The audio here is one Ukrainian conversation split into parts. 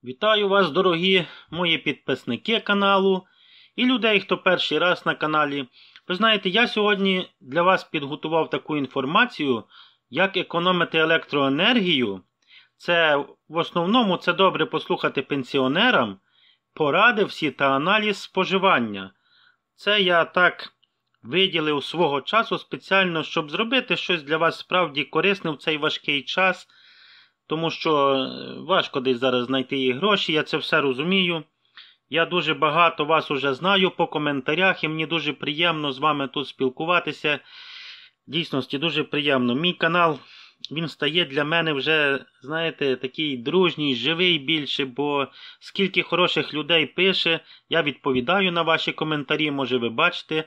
Вітаю вас, дорогі мої підписники каналу і людей, хто перший раз на каналі. Ви знаєте, я сьогодні для вас підготував таку інформацію, як економити електроенергію. В основному це добре послухати пенсіонерам, поради всі та аналіз споживання. Це я так виділив свого часу спеціально, щоб зробити щось для вас справді корисне в цей важкий час. Тому що важко десь зараз знайти і гроші, я це все розумію. Я дуже багато вас уже знаю по коментарях, і мені дуже приємно з вами тут спілкуватися. Дійсності дуже приємно. Мій канал, він стає для мене вже, знаєте, такий дружній, живий більше, бо скільки хороших людей пише, я відповідаю на ваші коментарі, може ви бачите.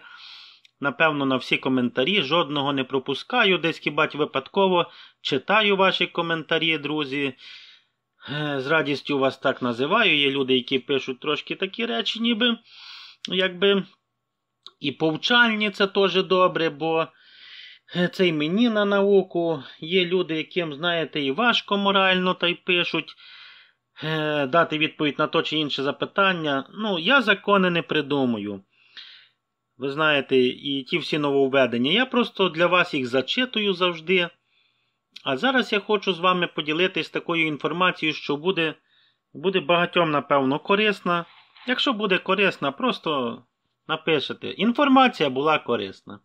Напевно, на всі коментарі, жодного не пропускаю, десь хіба випадково читаю ваші коментарі, друзі. З радістю вас так називаю. Є люди, які пишуть трошки такі речі, ніби, якби, і повчальні, це теж добре, бо це й мені на науку. Є люди, яким, знаєте, і важко морально, та й пишуть дати відповідь на то чи інше запитання. Я закони не придумую. Ви знаєте, і ті всі нововведення. Я просто для вас їх зачитую завжди. А зараз я хочу з вами поділитись такою інформацією, що буде багатьом, напевно, корисна. Якщо буде корисна, просто напишете. Інформація була корисна.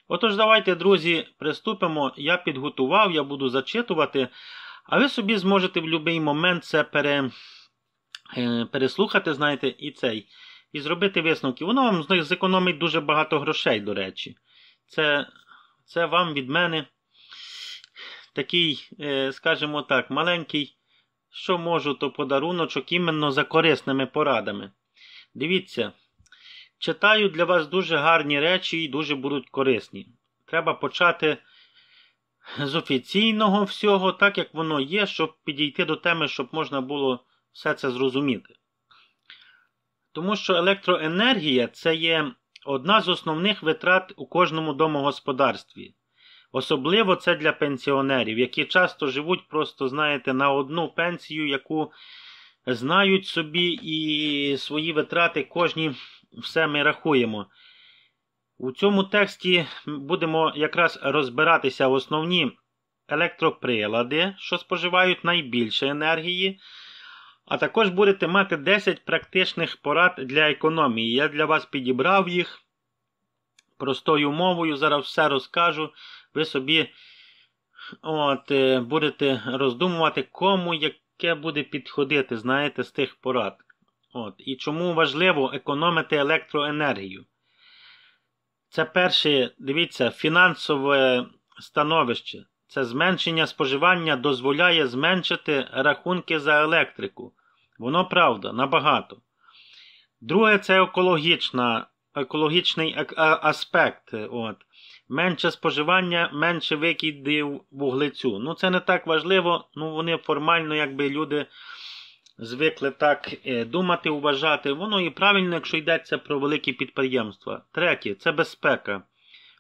Отож, давайте, друзі, приступимо. Я підготував, я буду зачитувати. А ви собі зможете в будь-який момент це переслухати, знаєте, і зробити висновки. Воно вам зекономить дуже багато грошей, до речі. Це вам від мене такий, скажімо так, маленький, що можу, то подаруночок іменно за корисними порадами. Дивіться, читаю для вас дуже гарні речі і дуже будуть корисні. Треба почати з офіційного всього, так як воно є, щоб підійти до теми, щоб можна було все це зрозуміти. Тому що електроенергія – це є одна з основних витрат у кожному домогосподарстві. Особливо це для пенсіонерів, які часто живуть просто, знаєте, на одну пенсію, яку знають собі, і свої витрати кожні все ми рахуємо. У цьому тексті будемо якраз розбиратися основні електроприлади, що споживають найбільше енергії, а також будете мати 10 практичних порад для економії. Я для вас підібрав їх простою мовою, зараз все розкажу. Ви собі будете роздумувати, кому яке буде підходити, знаєте, з тих порад. І чому важливо економити електроенергію. Це перше, дивіться, фінансове становище. Це зменшення споживання дозволяє зменшити рахунки за електрику. Воно правда, набагато. Друге, це екологічний аспект. Менше споживання, менше викидів вуглецю. Це не так важливо, вони формально, якби люди звикли так думати, вважати. Воно і правильно, якщо йдеться про великі підприємства. Третє, це безпека.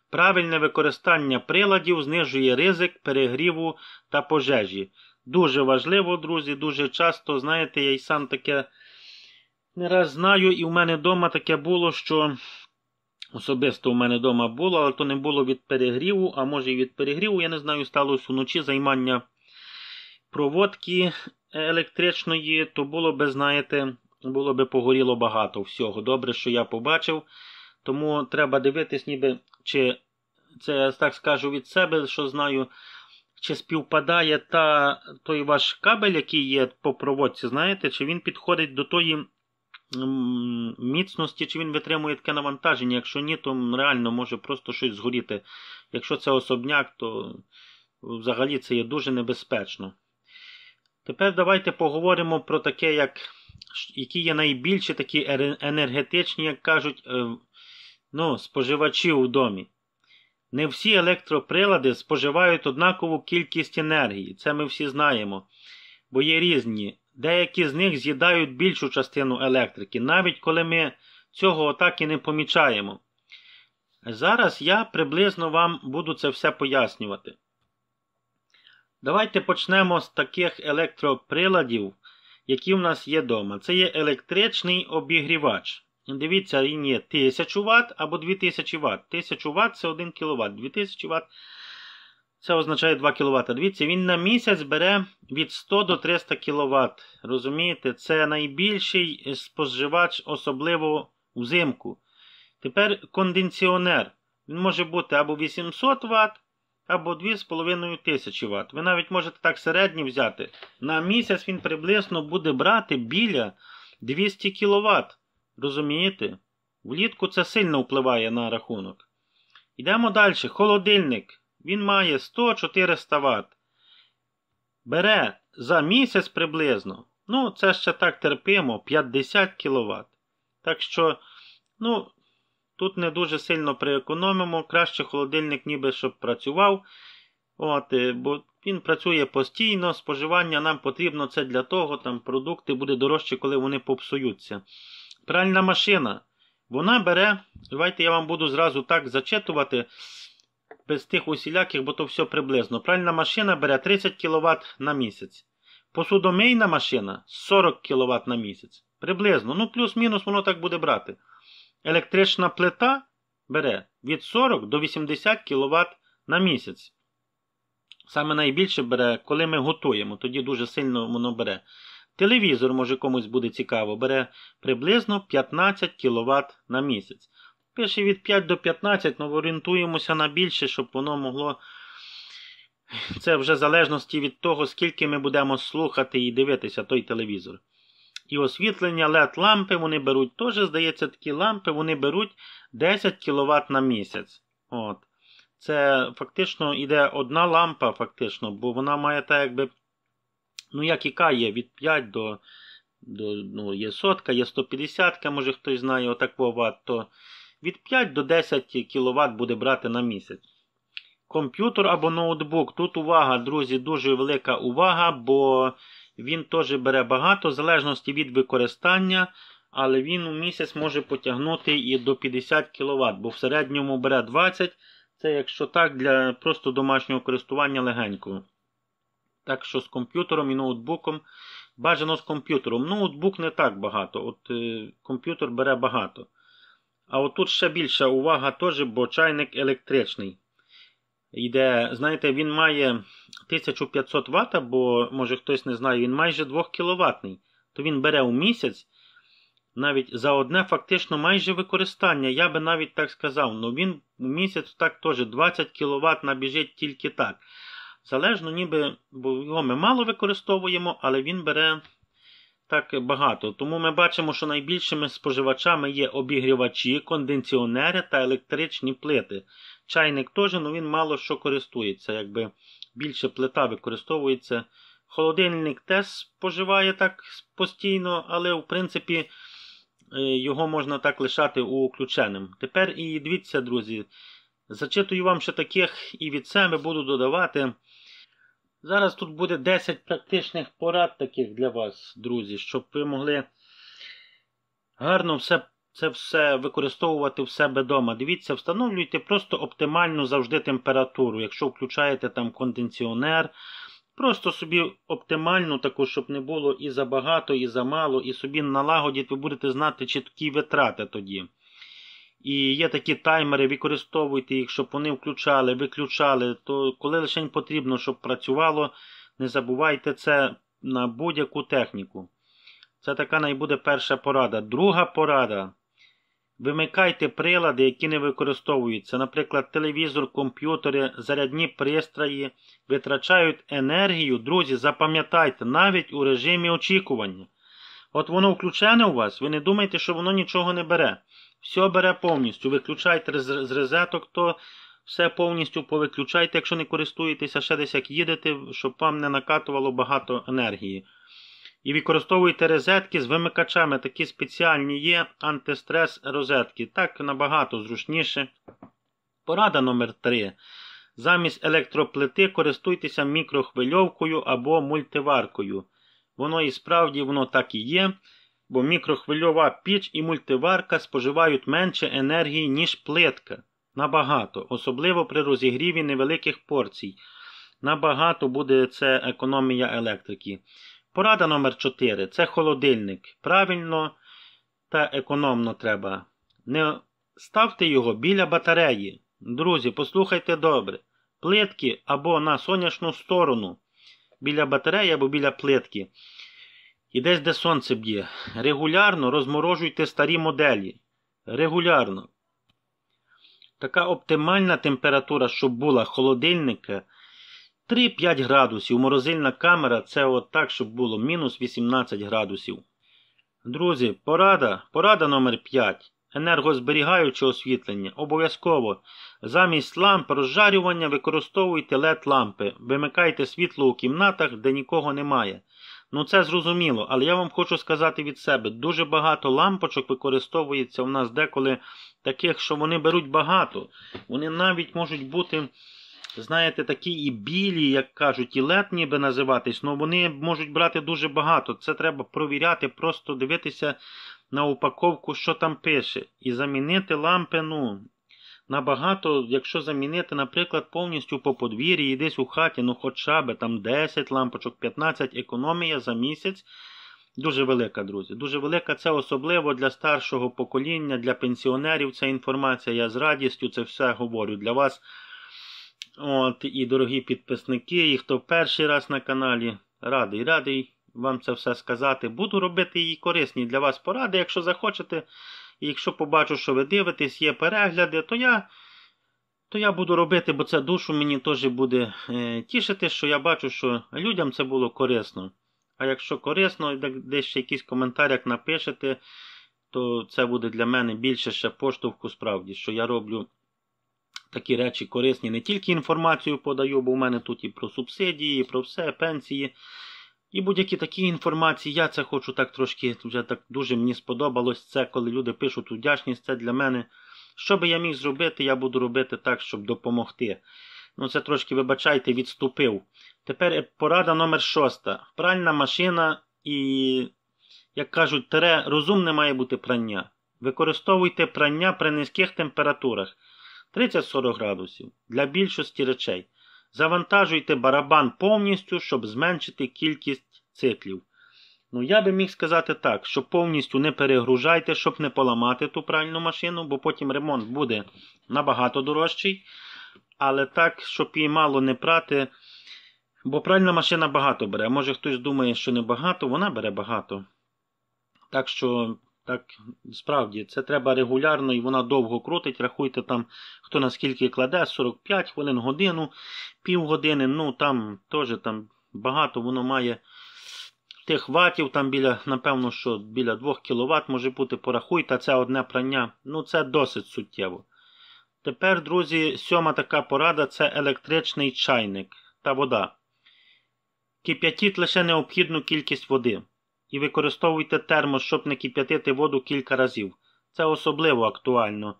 Правильне використання приладів знижує ризик перегріву та пожежі. Дуже важливо, друзі, дуже часто, знаєте, я й сам таке не раз знаю, і в мене вдома таке було, що особисто в мене вдома було, але то не було від перегріву, а може і від перегріву, я не знаю, сталося вночі займання проводки електричної, то було би, знаєте, погоріло багато всього. Добре, що я побачив, тому треба дивитись, ніби, чи це я так скажу від себе, що знаю, чи співпадає той ваш кабель, який є по проводці, знаєте, чи він підходить до тої міцності, чи він витримує таке навантаження. Якщо ні, то реально може просто щось згоріти. Якщо це особняк, то взагалі це є дуже небезпечно. Тепер давайте поговоримо про таке, які є найбільші такі енергетичні, як кажуть, споживачі у домі. Не всі електроприлади споживають однакову кількість енергії. Це ми всі знаємо. Бо є різні. Деякі з них з'їдають більшу частину електрики, навіть коли ми цього так і не помічаємо. Зараз я приблизно вам буду це все пояснювати. Давайте почнемо з таких електроприладів, які в нас є вдома. Це є електричний обігрівач. Дивіться, він є 1000 Вт або 2000 Вт. 1000 Вт – це 1 кВт. 2000 Вт – це означає 2 кВт. Дивіться, він на місяць бере від 100 до 300 кВт. Розумієте? Це найбільший споживач, особливо взимку. Тепер кондиціонер. Він може бути або 800 Вт, або 2500 Вт. Ви навіть можете так середній взяти. На місяць він приблизно буде брати біля 200 кВт. Розумієте? Влітку це сильно впливає на рахунок. Йдемо далі. Холодильник. Він має 100-400 Вт. Бере за місяць приблизно. Ну, це ще так терпимо. 50 кВт. Так що, ну, тут не дуже сильно приекономимо. Краще холодильник ніби щоб працював. Бо він працює постійно. Споживання нам потрібно це для того. Там продукти буде дорожче, коли вони попсуються. Пральна машина. Вона бере, давайте я вам буду зразу так зачитувати, без тих усіляких, бо то все приблизно. Пральна машина бере 30 кВт на місяць. Посудомийна машина 40 кВт на місяць. Приблизно. Ну, плюс-мінус воно так буде брати. Електрична плита бере від 40 до 80 кВт на місяць. Саме найбільше бере, коли ми готуємо. Тоді дуже сильно воно бере. Телевізор, може комусь буде цікаво, бере приблизно 15 кВт на місяць. Пише від 5 до 15, але орієнтуємося на більше, щоб воно могло... Це вже в залежності від того, скільки ми будемо слухати і дивитися той телевізор. І освітлення LED-лампи, вони беруть теж, здається, такі лампи, вони беруть 10 кВт на місяць. Це фактично йде одна лампа, фактично, бо вона має так якби... Ну, як яка є, від 5 до ну, є сотка, є 150, може хтось знає, отакого Вт, то від 5 до 10 кВт буде брати на місяць. Комп'ютер або ноутбук. Тут увага, друзі, дуже велика увага, бо він теж бере багато, в залежності від використання, але він у місяць може потягнути і до 50 кВт, бо в середньому бере 20, це якщо так, для просто домашнього користування легенького. Так що з комп'ютером і ноутбуком, бажано з комп'ютером. Ноутбук не так багато, комп'ютер бере багато. А отут ще більша увага теж, бо чайник електричний. Йде, знаєте, він має 1500 Вт, бо, може хтось не знає, він майже 2 кВт. То він бере у місяць, навіть за одне фактично майже використання, я би навіть так сказав. Но він у місяць так теж 20 кВт набіжить тільки так. Залежно ніби, бо його ми мало використовуємо, але він бере так багато. Тому ми бачимо, що найбільшими споживачами є обігрівачі, кондиціонери та електричні плити. Чайник теж, але він мало що користується, якби більше плита використовується. Холодильник теж споживає так постійно, але в принципі його можна так лишати включеним. Тепер і дивіться, друзі, зачитую вам ще таких і від себе буду додавати. Зараз тут буде 10 практичних порад таких для вас, друзі, щоб ви могли гарно це все використовувати в себе вдома. Дивіться, встановлюйте просто оптимальну завжди температуру. Якщо включаєте там кондиціонер, просто собі оптимальну таку, щоб не було і забагато, і замало, і собі налагодіть, ви будете знати чіткі витрати тоді. І є такі таймери, використовуйте їх, щоб вони включали, виключали, то коли лише потрібно, щоб працювало, не забувайте це на будь-яку техніку. Це така найбуде перша порада. Друга порада. Вимикайте прилади, які не використовуються. Наприклад, телевізор, комп'ютери, зарядні пристрої витрачають енергію. Друзі, запам'ятайте, навіть у режимі очікування. От воно включене у вас, ви не думайте, що воно нічого не бере. Все бере повністю. Виключайте з розеток, то все повністю повиключайте, якщо не користуєтеся, ще десь як їдете, щоб вам не накатувало багато енергії. І використовуйте розетки з вимикачами. Такі спеціальні є антистрес розетки. Так набагато зручніше. Порада номер 3. Замість електроплити користуйтеся мікрохвильовкою або мультиваркою. Воно і справді воно так і є. Бо мікрохвильова піч і мультиварка споживають менше енергії, ніж плитка. Набагато. Особливо при розігріві невеликих порцій. Набагато буде це економія електрики. Порада номер 4. Це холодильник. Правильно та економно треба. Не ставте його біля батареї. Друзі, послухайте добре. Плитки або на сонячну сторону. Біля батареї або біля плитки. І десь, де сонце б'є. Регулярно розморожуйте старі моделі. Регулярно. Така оптимальна температура, щоб була холодильника 3-5 градусів. Морозильна камера це от так, щоб було мінус 18 градусів. Друзі, порада номер 5. Енергозберігаюче освітлення. Обов'язково замість ламп розжарювання використовуйте LED-лампи. Вимикайте світло у кімнатах, де нікого немає. Ну це зрозуміло, але я вам хочу сказати від себе, дуже багато лампочок використовується у нас деколи таких, що вони беруть багато. Вони навіть можуть бути, знаєте, такі і білі, як кажуть, і LED ніби називатись, але вони можуть брати дуже багато. Це треба провіряти, просто дивитися на упаковку, що там пише. І замінити лампи, набагато, якщо замінити, наприклад, повністю по подвір'ї і десь у хаті, хоча б там 10 лампочок, 15, економія за місяць. Дуже велика, друзі. Дуже велика. Це особливо для старшого покоління, для пенсіонерів ця інформація. Я з радістю це все говорю для вас. І дорогі підписники, і хто перший раз на каналі, радий вам це все сказати. Буду робити її корисні для вас поради, якщо захочете. І якщо побачу, що ви дивитесь, є перегляди, то я буду робити, бо це душу мені теж буде тішити, що я бачу, що людям це було корисно. А якщо корисно, десь ще якийсь коментарях напишете, то це буде для мене більше ще поштовху справді, що я роблю такі речі корисні. Не тільки інформацію подаю, бо у мене тут і про субсидії, і про все, пенсії. І будь-які такі інформації, я це хочу так трошки, вже так дуже мені сподобалось це, коли люди пишуть вдячність, це для мене. Що би я міг зробити, я буду робити так, щоб допомогти. Це трошки, вибачайте, відступив. Тепер порада номер 6. Пральна машина і, як кажуть, розумне має бути прання. Використовуйте прання при низьких температурах. 30-40 градусів. Для більшості речей. Завантажуйте барабан повністю, щоб зменшити кількість циклів. Я би міг сказати так, що повністю не перегружайте, щоб не поламати ту пральну машину, бо потім ремонт буде набагато дорожчий. Але так, щоб її мало не прати, бо пральна машина багато бере. Може хтось думає, що не багато, вона бере багато. Так що, справді, це треба регулярно і вона довго крутить. Рахуйте там, хто наскільки кладе, 45 хвилин, годину, півгодини. Там теж багато воно має тих ватів, там напевно, що біля 2 кВт може бути, порахуйте, це одне прання. Це досить суттєво. Тепер, друзі, 7 така порада – це електричний чайник та вода. Кип'ятіть лише необхідну кількість води. І використовуйте термос, щоб не кип'ятити воду кілька разів. Це особливо актуально.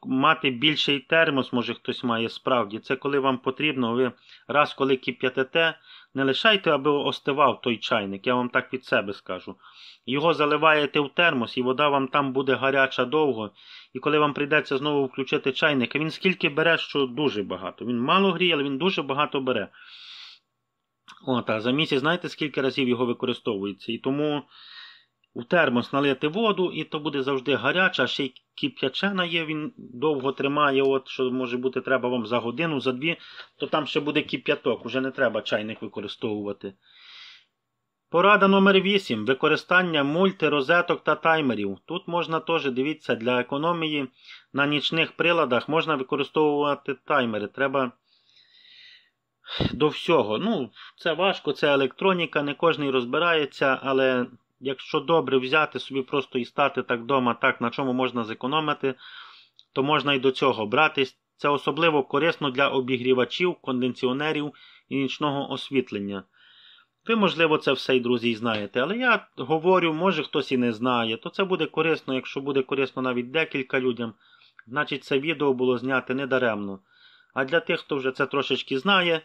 Мати більший термос, може хтось має справді. Це коли вам потрібно, ви раз коли кип'ятите, не лишайте, аби остивав той чайник. Я вам так від себе скажу. Його заливаєте в термос, і вода вам там буде гаряча довго. І коли вам прийдеться знову включити чайник, він скільки бере, що дуже багато. Він мало гріє, але він дуже багато бере. А за місяць знаєте, скільки разів його використовується. І тому у термос налити воду, і то буде завжди гаряча, а ще й кип'ячена є, він довго тримає, що може бути треба вам за годину, за 2, то там ще буде кип'яток, уже не треба чайник використовувати. Порада номер 8. Використання мультирозеток та таймерів. Тут можна теж, дивіться, для економії на нічних приладах можна використовувати таймери. Треба до всього. Це важко, це електроніка, не кожен розбирається, але якщо добре взяти собі просто і стати так вдома, на чому можна зекономити, то можна і до цього братись. Це особливо корисно для обігрівачів, кондиціонерів і нічного освітлення. Ви, можливо, це все, друзі, і знаєте, але я говорю, може хтось і не знає, то це буде корисно, якщо буде корисно навіть декілька людям, значить це відео було знято недаремно. А для тих, хто вже це трошечки знає,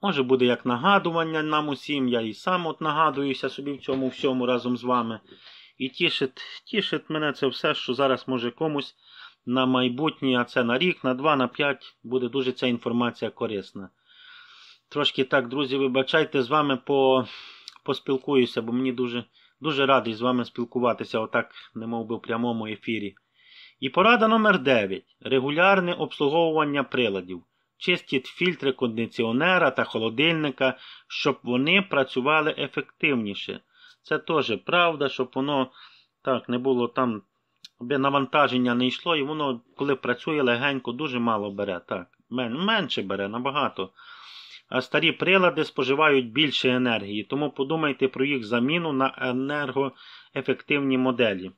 може буде як нагадування нам усім, я і сам нагадуюся собі в цьому всьому разом з вами. І тішить мене це все, що зараз може комусь на майбутнє, а це на рік, на 2, на 5, буде дуже ця інформація корисна. Трошки так, друзі, вибачайте, з вами поспілкуюся, бо мені дуже радий з вами спілкуватися отак, немов би в прямому ефірі. І порада номер 9. Регулярне обслуговування приладів. Чистіть фільтри кондиціонера та холодильника, щоб вони працювали ефективніше. Це теж правда, щоб воно так не було там, аби навантаження не йшло, і воно, коли працює легенько, дуже мало бере. Так, менше бере, набагато. А старі прилади споживають більше енергії, тому подумайте про їх заміну на енергоефективні моделі.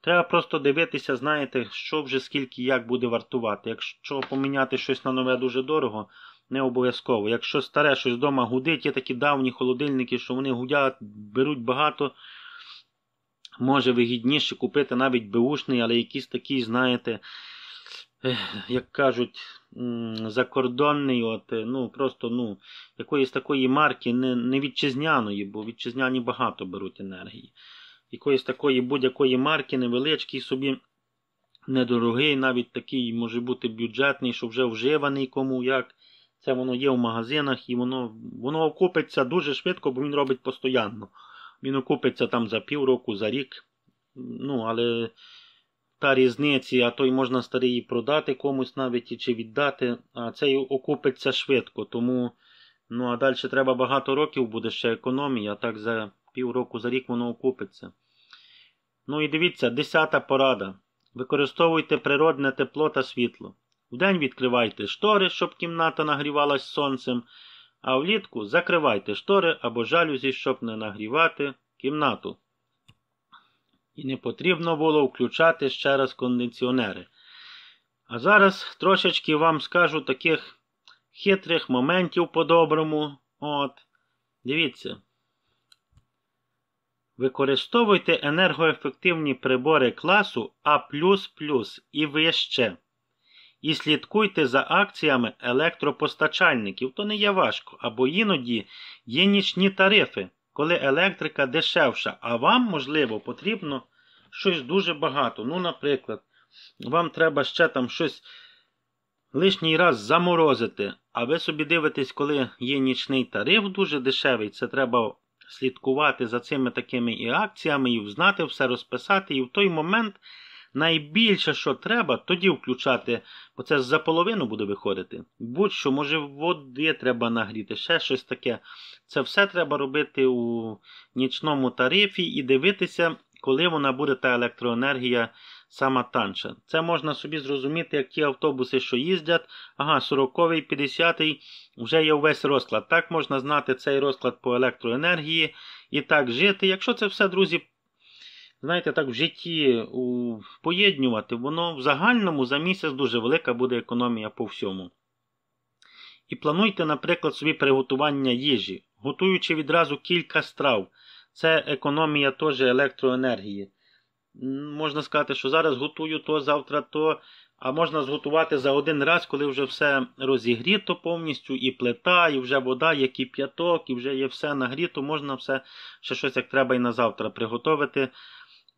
Треба просто дивитися, знаєте, що вже скільки як буде вартувати. Якщо поміняти щось на нове дуже дорого, не обов'язково. Якщо старе щось вдома гудить, є такі давні холодильники, що вони гудять, беруть багато, може вигідніше купити навіть беушний, але якийсь такий, знаєте, як кажуть, закордонний, просто якоїсь такої марки, не вітчизняної, бо вітчизняні багато беруть енергії. Якоїсь такої будь-якої марки, невеличкий собі, недорогий, навіть такий може бути бюджетний, що вже вживаний кому як. Це воно є в магазинах і воно окупиться дуже швидко, бо він робить постійно. Він окупиться там за півроку, за рік. Але та різниця, а той можна старий продати комусь навіть чи віддати, а цей окупиться швидко. Тому, а далі треба багато років, буде ще економія, а так за півроку, за рік воно окупиться. І дивіться, 10-та порада. Використовуйте природне тепло та світло. Вдень відкривайте штори, щоб кімната нагрівалась сонцем, а влітку закривайте штори або жалюзі, щоб не нагрівати кімнату. І не потрібно було включати ще раз кондиціонери. А зараз трошечки вам скажу таких хитрих моментів по-доброму. Дивіться. Використовуйте енергоефективні прибори класу А++ і вище. І слідкуйте за акціями електропостачальників, то не є важко, або іноді є нічні тарифи, коли електрика дешевша, а вам, можливо, потрібно щось дуже багато. Наприклад, вам треба ще там щось лишній раз заморозити, а ви собі дивитесь, коли є нічний тариф дуже дешевий, це треба слідкувати за цими такими і акціями, і знати все, розписати, і в той момент найбільше, що треба, тоді включати, бо це за половину буде виходити. Будь-що, може води треба нагріти, ще щось таке. Це все треба робити у нічному тарифі і дивитися, коли вона буде та електроенергія сама танша. Це можна собі зрозуміти, як ті автобуси, що їздять. 40-й, 50-й, вже є увесь розклад. Так можна знати цей розклад по електроенергії і так жити. Якщо це все, друзі, знаєте, так в житті поєднувати, воно в загальному за місяць дуже велика буде економія по всьому. І плануйте, наприклад, собі приготування їжі, готуючи відразу кілька страв. Це економія теж електроенергії. Можна сказати, що зараз готую то, завтра то, а можна зготувати за один раз, коли вже все розігріто повністю, і плита, і вже вода, є кип'яток, і вже є все нагріто, можна все ще щось як треба і на завтра приготувати.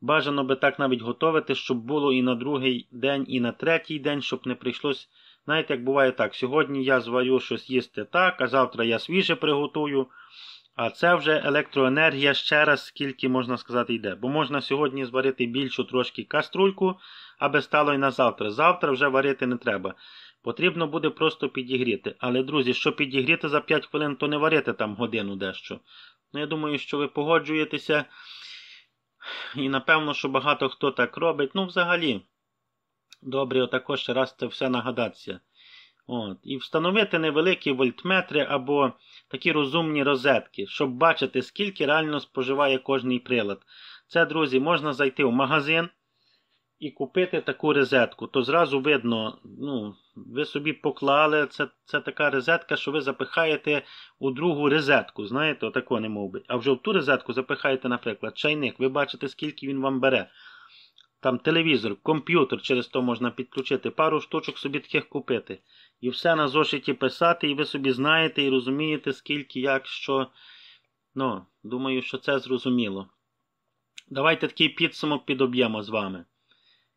Бажано би так навіть готувати, щоб було і на другий день, і на третій день, щоб не прийшлось, знаєте, як буває так, сьогодні я зварю щось їсти так, а завтра я свіже приготую, а це вже електроенергія ще раз скільки, можна сказати, йде. Бо можна сьогодні зварити більшу трошки каструльку, аби стало і на завтра. Завтра вже варити не треба. Потрібно буде просто підігріти. Але, друзі, що підігріти за 5 хвилин, то не варити там годину дещо. Я думаю, що ви погоджуєтеся. І напевно, що багато хто так робить. Взагалі, добре отако ще раз це все нагадатися. І встановити невеликі вольтметри або такі розумні розетки, щоб бачити, скільки реально споживає кожний прилад. Це, друзі, можна зайти в магазин і купити таку розетку. То зразу видно, ви собі поклали, це така розетка, що ви запихаєте у другу розетку, знаєте, отако не мов би. А вже в ту розетку запихаєте, наприклад, чайник, ви бачите, скільки він вам бере. Там телевізор, комп'ютер, через то можна підключити, пару штучок собі таких купити. І все на зошиті писати, і ви собі знаєте і розумієте, скільки, як, що. Думаю, що це зрозуміло. Давайте такий підсумок підоб'ємо з вами.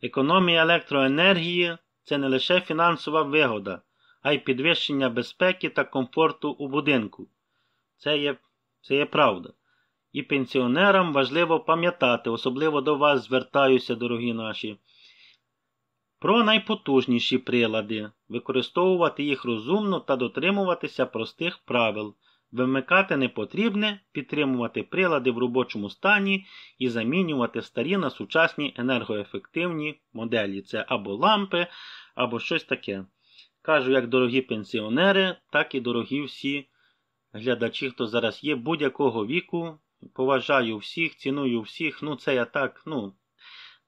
Економія електроенергії – це не лише фінансова вигода, а й підвищення безпеки та комфорту у будинку. Це є правда. І пенсіонерам важливо пам'ятати, особливо до вас звертаюся, дорогі наші, про найпотужніші прилади, використовувати їх розумно та дотримуватися простих правил, вимикати непотрібне, підтримувати прилади в робочому стані і замінювати старі на сучасні енергоефективні моделі. Це або лампи, або щось таке. Кажу, як дорогі пенсіонери, так і дорогі всі глядачі, хто зараз є будь-якого віку. Поважаю всіх, ціную всіх. Це я так,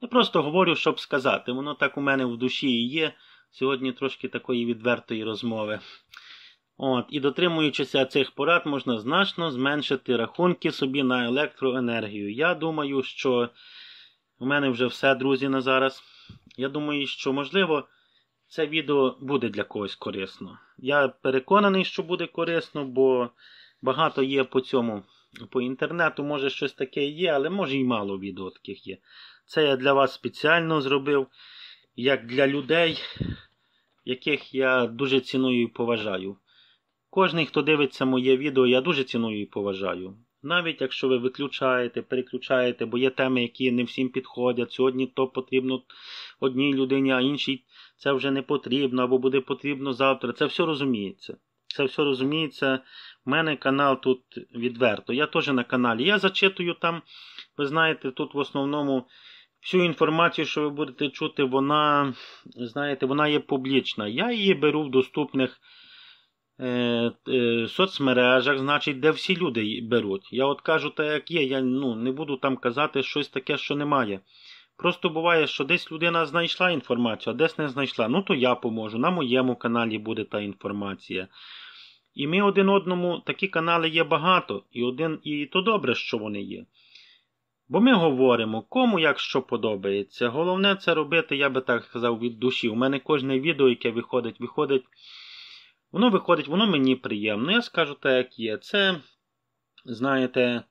не просто говорю, щоб сказати. Воно так у мене в душі і є. Сьогодні трошки такої відвертої розмови. І дотримуючися цих порад, можна значно зменшити рахунки собі на електроенергію. Я думаю, що у мене вже все, друзі, на зараз. Я думаю, що, можливо, це відео буде для когось корисно. Я переконаний, що буде корисно, бо багато є по інтернету, може щось таке є, але може і мало відео таких є. Це я для вас спеціально зробив, як для людей, яких я дуже ціную і поважаю. Кожний, хто дивиться моє відео, я дуже ціную і поважаю. Навіть якщо ви виключаєте, переключаєте, бо є теми, які не всім підходять. Сьогодні то потрібно одній людині, а іншій це вже не потрібно, або буде потрібно завтра. Це все розуміється. Це все розуміється. У мене канал тут відверто. Я теж на каналі. Я зачитую там, ви знаєте, тут в основному всю інформацію, що ви будете чути, вона є публічна. Я її беру в доступних соцмережах, значить, де всі люди беруть. Я кажу так, як є. Я не буду там казати щось таке, що немає. Просто буває, що десь людина знайшла інформацію, а десь не знайшла. То я поможу. На моєму каналі буде та інформація. І ми один одному, такі канали є багато. І то добре, що вони є. Бо ми говоримо, кому як що подобається. Головне це робити, я би так сказав, від душі. У мене кожне відео, яке виходить, воно мені приємно. Я скажу так, як є. Це, знаєте,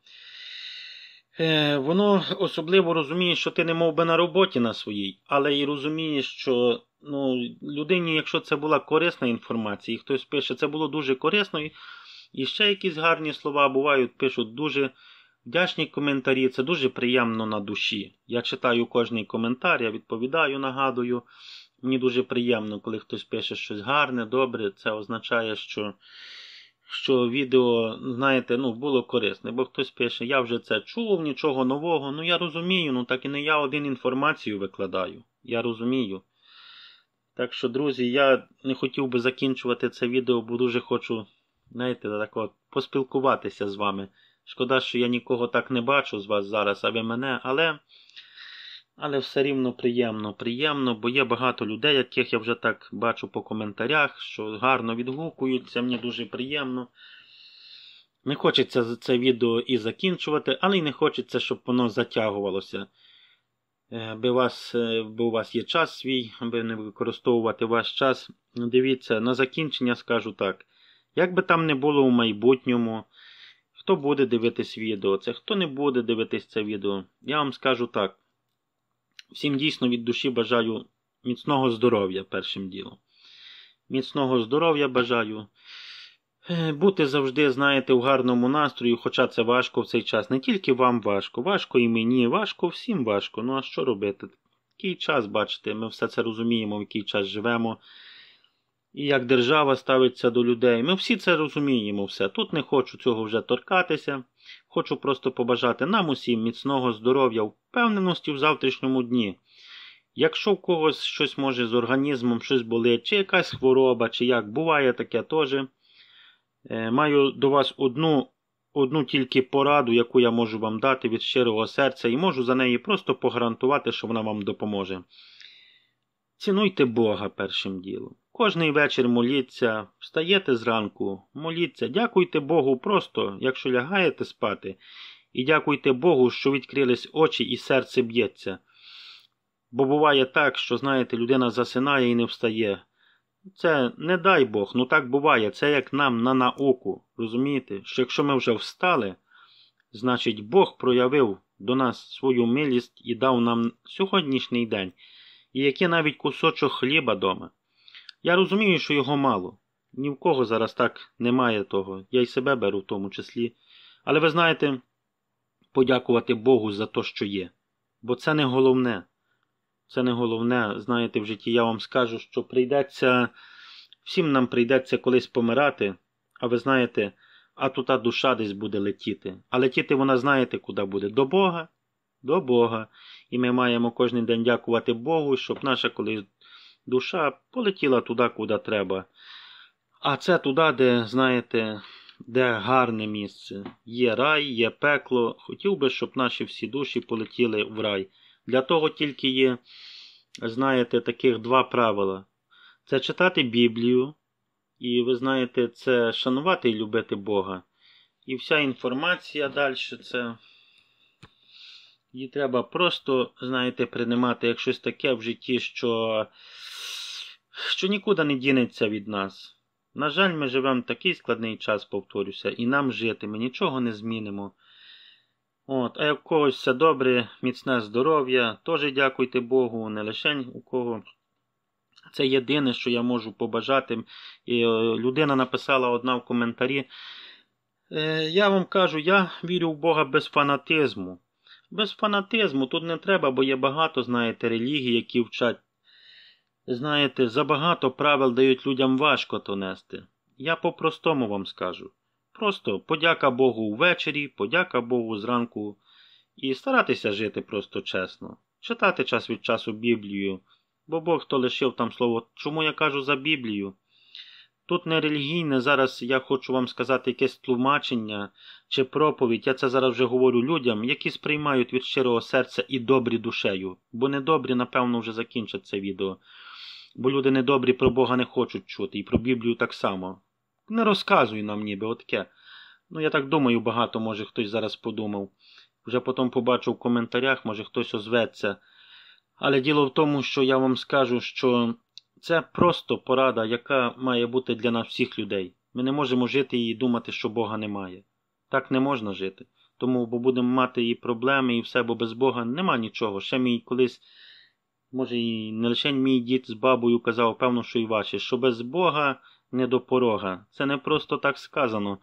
воно особливо розуміє, що ти не мов би на роботі на своїй, але і розуміє, що людині, якщо це була корисна інформація, і хтось пише, це було дуже корисно, і ще якісь гарні слова бувають, пишуть дуже вдячні коментарі, це дуже приємно на душі. Я читаю кожний коментар, я відповідаю, нагадую. Мені дуже приємно, коли хтось пише щось гарне, добре, це означає, що відео, знаєте, було корисне. Бо хтось пише, я вже це чув, нічого нового. Я розумію, так і не я один інформацію викладаю. Я розумію. Так що, друзі, я не хотів би закінчувати це відео, бо дуже хочу, знаєте, так поспілкуватися з вами. Шкода, що я нікого так не бачу з вас зараз, а ви мене, але все рівно приємно, бо є багато людей, яких я вже так бачу по коментарях, що гарно відгукуються, мені дуже приємно. Не хочеться це відео і закінчувати, але й не хочеться, щоб воно затягувалося. Бо у вас є час свій, аби не використовувати ваш час. Дивіться, на закінчення скажу так. Як би там не було у майбутньому, хто буде дивитись відео, хто не буде дивитись це відео, я вам скажу так. Всім дійсно від душі бажаю міцного здоров'я першим ділом. Міцного здоров'я бажаю. Бути завжди, знаєте, в гарному настрої, хоча це важко в цей час. Не тільки вам важко, важко і мені, важко, всім важко. А що робити? Такий час, бачите, ми все це розуміємо, в який час живемо. І як держава ставиться до людей. Ми всі це розуміємо все. Тут не хочу цього вже торкатися. Хочу просто побажати нам усім міцного здоров'я, впевненості в завтрашньому дні. Якщо в когось щось може з організмом, щось болить, чи якась хвороба, чи як, буває таке теж. Маю до вас одну тільки пораду, яку я можу вам дати від щирого серця, і можу за неї просто погарантувати, що вона вам допоможе. Цінуйте Бога першим ділом. Кожний вечір моліться, встаєте зранку, моліться, дякуйте Богу просто, якщо лягаєте спати, і дякуйте Богу, що відкрились очі і серце б'ється. Бо буває так, що, знаєте, людина засинає і не встає. Це не дай Бог, так буває, це як нам на науку, розумієте? Що якщо ми вже встали, значить Бог проявив до нас свою милість і дав нам сьогоднішній день. І який навіть кусочок хліба дома. Я розумію, що його мало. Ні в кого зараз так немає того. Я й себе беру в тому числі. Але ви знаєте, подякувати Богу за те, що є. Бо це не головне. Це не головне. Знаєте, в житті я вам скажу, що всім нам прийдеться колись помирати, а ви знаєте, а тута душа десь буде летіти. А летіти вона знаєте куди буде? До Бога. До Бога. І ми маємо кожен день дякувати Богу, щоб наша колись душа полетіла туди, куди треба. А це туди, де, знаєте, де гарне місце. Є рай, є пекло. Хотів би, щоб наші всі душі полетіли в рай. Для того тільки є, знаєте, таких два правила. Це читати Біблію. І ви знаєте, це шанувати і любити Бога. І вся інформація далі, це її треба просто, знаєте, приймати як щось таке в житті, що нікуди не дінеться від нас. На жаль, ми живемо такий складний час, повторюся, і нам жити, ми нічого не змінимо. А як у когось все добре, міцне здоров'я, теж дякуйте Богу, не лише у кого. Це єдине, що я можу побажати. І людина написала одна в коментарі. Я вам кажу, я вірю в Бога без фанатизму. Без фанатизму тут не треба, бо є багато, знаєте, релігій, які вчать. Знаєте, забагато правил дають людям важко то нести. Я по-простому вам скажу. Просто подяка Богу ввечері, подяка Богу зранку. І старатися жити просто чесно. Читати час від часу Біблію. Бо Бог то лишив там слово. Чому я кажу за Біблію? Тут не релігійне, зараз я хочу вам сказати якесь тлумачення чи проповідь. Я це зараз вже говорю людям, які сприймають від щирого серця і добрі душею. Бо недобрі, напевно, вже закінчать це відео. Бо люди недобрі про Бога не хочуть чути. І про Біблію так само. Не розказуй нам ніби, отаке. Я так думаю, багато, може, хтось зараз подумав. Вже потім побачу в коментарях, може, хтось озветься. Але діло в тому, що я вам скажу, що це просто порада, яка має бути для нас всіх людей. Ми не можемо жити і думати, що Бога немає. Так не можна жити. Тому, бо будемо мати і проблеми, і все, бо без Бога нема нічого. Ще мій колись, може і не лише мій дід з бабою казав, певно, що і ваші, що без Бога не до порога. Це не просто так сказано.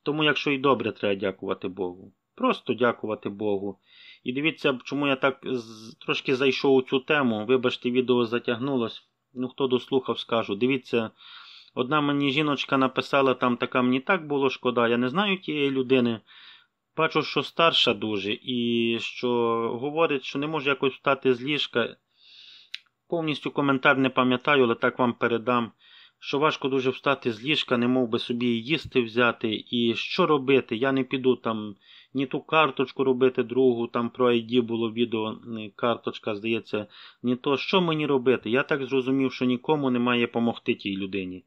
Тому, якщо і добре, треба дякувати Богу. Просто дякувати Богу. І дивіться, чому я так трошки зайшов у цю тему. Вибачте, відео затягнулось. Хто дослухав, скажу. Дивіться, одна мені жіночка написала, там така, мені так було шкода. Я не знаю тієї людини. Бачу, що старша дуже. І що говорить, що не може якось встати з ліжка. Повністю коментар не пам'ятаю, але так вам передам. Що важко дуже встати з ліжка, не мов би собі їсти взяти. І що робити? Я не піду там ні ту карточку робити другу, там про ID було відео, карточка, здається, ні то. Що мені робити? Я так зрозумів, що нікому не має помогти тій людині.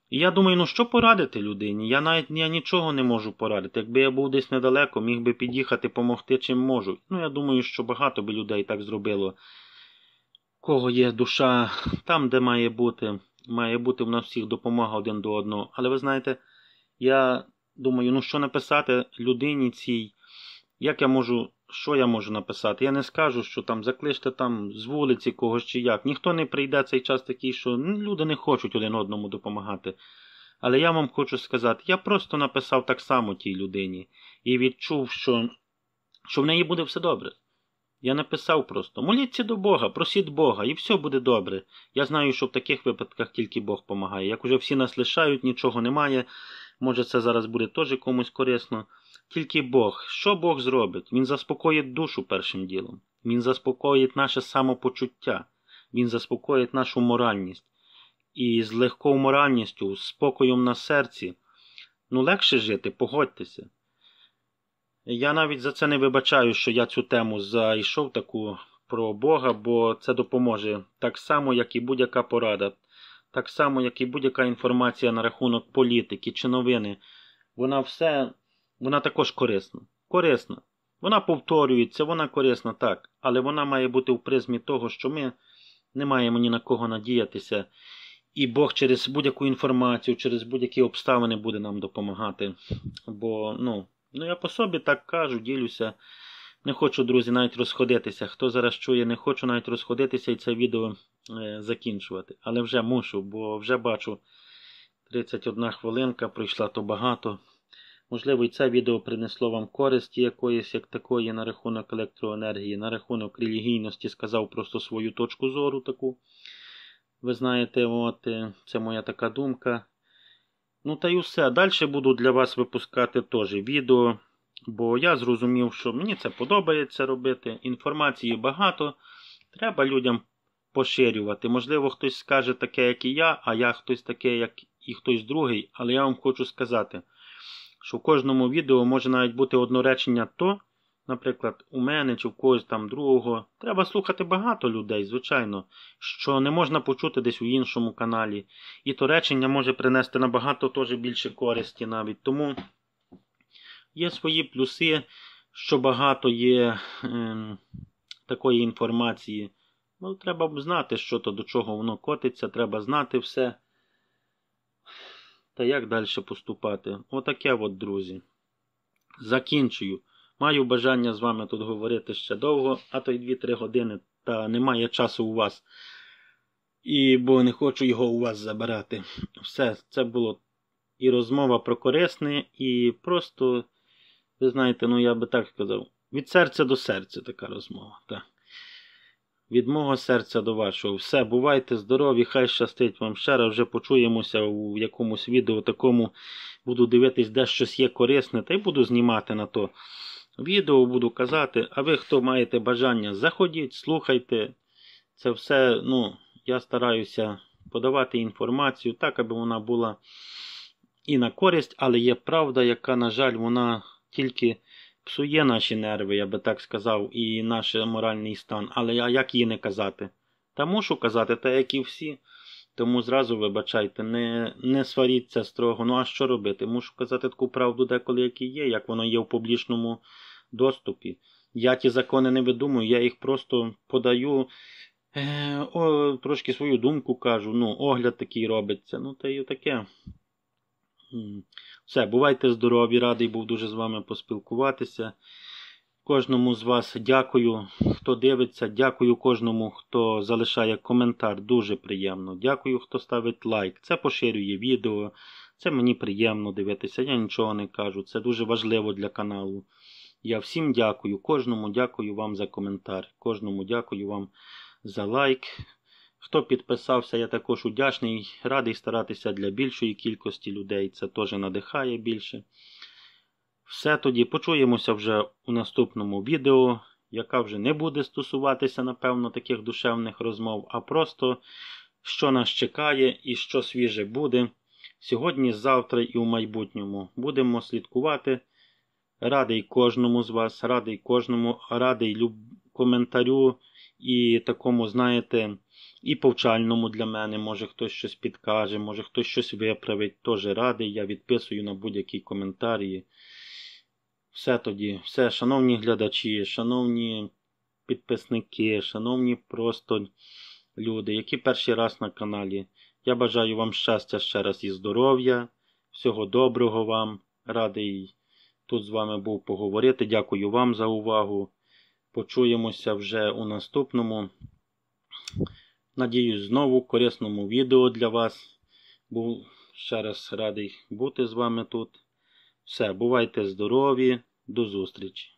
І я думаю, що порадити людині? Я нічого не можу порадити. Якби я був десь недалеко, міг би під'їхати, помогти чим можу. Я думаю, що багато би людей так зробило. Кого є душа там, де має бути. Має бути в нас всіх допомога один до одного. Але ви знаєте, я думаю, що написати людині цій, що я можу написати? Я не скажу, що там закличте там з вулиці когось чи як. Ніхто не прийде цей час такий, що люди не хочуть один одному допомагати. Але я вам хочу сказати, я просто написав так само тій людині і відчув, що в неї буде все добре. Я написав просто, моліться до Бога, просіть Бога, і все буде добре. Я знаю, що в таких випадках тільки Бог помагає. Як уже всі нас лишають, нічого немає, може це зараз буде теж комусь корисно. Тільки Бог. Що Бог зробить? Він заспокоїть душу першим ділом. Він заспокоїть наше самопочуття. Він заспокоїть нашу моральність. І з легкою моральністю, з спокоєм на серці, легше жити, погодьтеся. Я навіть за це не вибачаю, що я цю тему зайшов таку про Бога, бо це допоможе так само, як і будь-яка порада, так само, як і будь-яка інформація на рахунок політики чи новини. Вона також корисна. Корисна. Вона повторюється, вона корисна, так, але вона має бути в призмі того, що ми не маємо ні на кого надіятися, і Бог через будь-яку інформацію, через будь-які обставини буде нам допомагати. Бо, я по собі так кажу, ділюся. Не хочу, друзі, навіть розходитися. Хто зараз чує, не хочу навіть розходитися і це відео закінчувати. Але вже мушу, бо вже бачу 31 хвилинка, пройшла то багато. Можливо, і це відео принесло вам користі якоїсь, як такої, на рахунок електроенергії, на рахунок релігійності, сказав просто свою точку зору таку. Ви знаєте, от, це моя така думка. Ну та й усе. Далі буду для вас випускати теж відео, бо я зрозумів, що мені це подобається робити. Інформації багато, треба людям поширювати. Можливо, хтось скаже таке, як і я, а я хтось таке, як і хтось другий. Але я вам хочу сказати, що в кожному відео може навіть бути одноречення то, наприклад, у мене чи в когось там другого. Треба слухати багато людей, звичайно, що не можна почути десь у іншому каналі. І то речення може принести набагато теж більше користі навіть. Тому є свої плюси, що багато є такої інформації. Ну, треба б знати, що то до чого воно котиться, треба знати все. Та як далі поступати? Отаке от, друзі. Закінчую. Маю бажання з вами тут говорити ще довго, а то й 2-3 години, та немає часу у вас. Бо не хочу його у вас забирати. Все, це було і розмова про корисне, і просто, ви знаєте, ну я би так сказав, від серця до серця така розмова. Так. Від мого серця до вашого. Все, бувайте здорові, хай щастить вам ще раз. Вже почуємося у якомусь відео такому. Буду дивитись, де щось є корисне, та й буду знімати на то відео, буду казати. А ви, хто маєте бажання, заходіть, слухайте. Це все, я стараюся подавати інформацію так, аби вона була і на користь, але є правда, яка, на жаль, вона тільки псує наші нерви, я би так сказав, і наш моральний стан. Але як її не казати? Та мушу казати, так як і всі. Тому зразу вибачайте, не сваріться строго. Ну а що робити? Мушу казати таку правду деколи, як і є, як воно є в публічному доступі. Я ті закони не видумую, я їх просто подаю, трошки свою думку кажу, огляд такий робиться. Та й таке. Все, бувайте здорові, радий був дуже з вами поспілкуватися. Кожному з вас дякую, хто дивиться, дякую кожному, хто залишає коментар, дуже приємно. Дякую, хто ставить лайк, це поширює відео, це мені приємно дивитися, я нічого не кажу, це дуже важливо для каналу. Я всім дякую, кожному дякую вам за коментар, кожному дякую вам за лайк. Хто підписався, я також вдячний, радий старатися для більшої кількості людей, це теж надихає більше. Все тоді, почуємося вже у наступному відео, яка вже не буде стосуватися, напевно, таких душевних розмов, а просто, що нас чекає і що свіже буде сьогодні, завтра і в майбутньому. Будемо слідкувати. Радий кожному з вас, радий кожному, радий коментарю і такому, знаєте, і повчальному для мене. Може хтось щось підкаже, може хтось щось виправить. Теж радий, я відписую на будь-які коментарі. Все тоді, все, шановні глядачі, шановні підписники, шановні просто люди, які перший раз на каналі. Я бажаю вам щастя ще раз і здоров'я, всього доброго вам. Радий тут з вами був поговорити. Дякую вам за увагу. Почуємося вже у наступному, надіюсь, знову корисному відео для вас. Був ще раз радий бути з вами тут. Все, бувайте здорові, до зустрічі.